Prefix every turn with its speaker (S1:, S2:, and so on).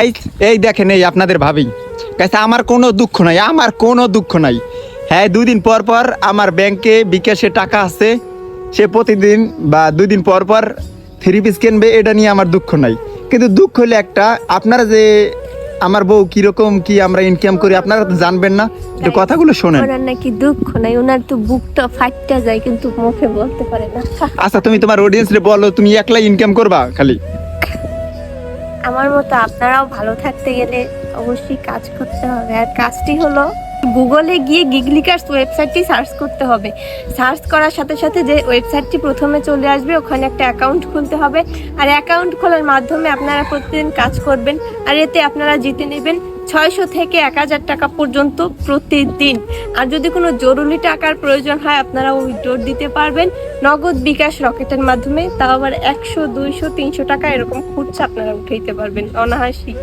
S1: এই দেখেন, এই আপনাদের ভাবি কাছে আমার কোনো দুঃখ নাই, আমার কোনো দুঃখ নাই। হ্যাঁ, 2 দিন পর পর আমার ব্যাংকে বিকাশে টাকা আছে, সে প্রতিদিন বা 2 দিন পর পর 3 পিস কিনবে, এটা নিয়ে আমার দুঃখ নাই। কিন্তু দুঃখ হলে একটা, আপনারা যে আমার বউ কিরকম কি আমরা ইনকাম করি আপনারা তো জানবেন না, একটু কথাগুলো শোনেন।
S2: ওনার নাকি দুঃখ নাই, ওনার তো বুকটা ফাটটা যায় কিন্তু মুখে বলতে পারে না।
S1: আচ্ছা, তুমি তোমার অডিয়েন্স রে বলো, তুমি একলাই ইনকাম করবা খালি?
S2: আমার মতো আপনারাও ভালো থাকতে গেলে অবশ্যই কাজ করতে হবে, আর কাজটি হলো গুগলে গিয়ে গিগলিকার্স ওয়েবসাইটটি সার্চ করতে হবে। সার্চ করার সাথে সাথে যে ওয়েবসাইটটি প্রথমে চলে আসবে, ওখানে একটা অ্যাকাউন্ট খুলতে হবে। আর অ্যাকাউন্ট খোলার মাধ্যমে আপনারা প্রতিদিন কাজ করবেন, আর এতে আপনারা জিতে নেবেন 600 থেকে 1000 টাকা পর্যন্ত প্রতিদিন। আর যদি কোনো জরুরি টাকার প্রয়োজন হয় আপনারা উইথড্র দিতে পারবেন নগদ, বিকাশ, রকেটের মাধ্যমে। তাও আবার 100, 200, 300 টাকা এরকম খুঁজছে আপনারা উঠাইতে পারবেন অনায়াসেই।